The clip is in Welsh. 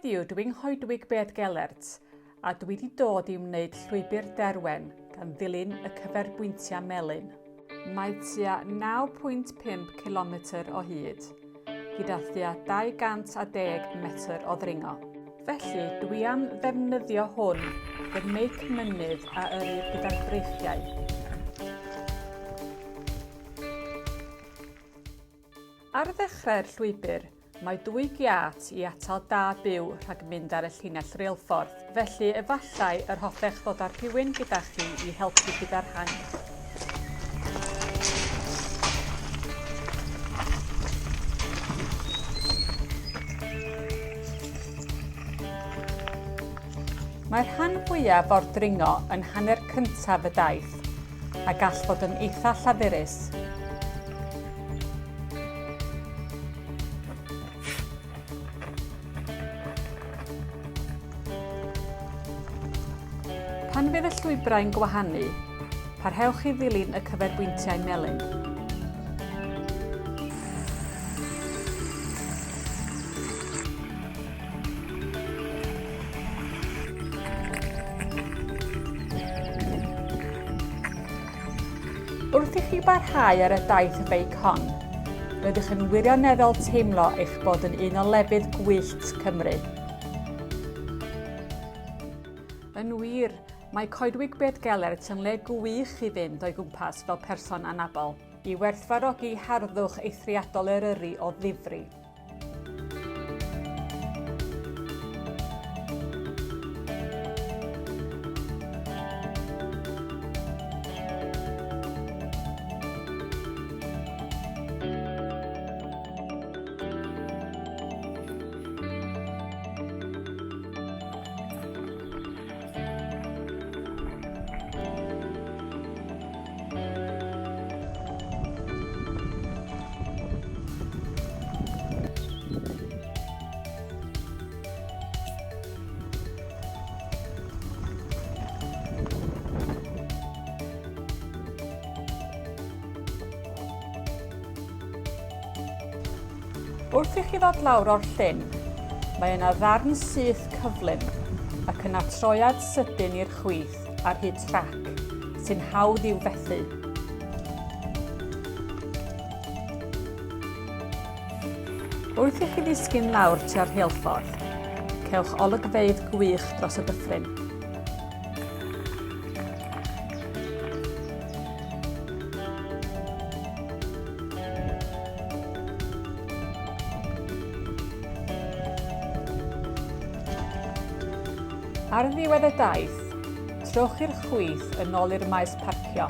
Heddiw dwi yng Nghoedwig Beddgelert a dwi wedi dod i wneud Llwybr Derwen gan ddilyn y cyferbwyntiau melyn. Mae tua 9.5 km o hyd, gyda tua 210 metr o ddringo. Felly dwi am ddefnyddio hwn fy meic mynydd a yrru gyda'r breichiau. Ar ddechrau'r llwybr, mae 2 giat i atal da byw rhag mynd ar y llinell reilffordd, felly efallai yr hoffech ddod ar rhywun gyda chi i helpu gyda'r hang. Mae'r rhan fwyaf o'r dringo yn hanner cyntaf y daith a gall fod yn eitha llafurus. Pan fydd y llwybrau'n gwahanu, parhewch i ddilyn y cyferbwyntiau melyn. Wrth i chi barhau ar y daith y beic hon, rydych yn wirioneddol teimlo eich bod yn un o lefydd gwyllt Cymru. Yn wir, mae Coedwig Beddgelert yn le gwych i fynd o'i gwmpas fel person anabl, i werthfawrogi harddwch eithriadol Eryri o ddifri. Wrth i chi ddod lawr o'r llyn, mae yna ddarn syth cyflym ac yna troiad sydyn i'r chwith ar hyd trac sy'n hawdd i'w fethu. Wrth i chi ddisgyn lawr tua'r rheilffordd, cewch olygfeydd gwych dros y dyffryn. Ar ddiwedd y daith, trowch i'r chwith yn ôl i'r maes parcio.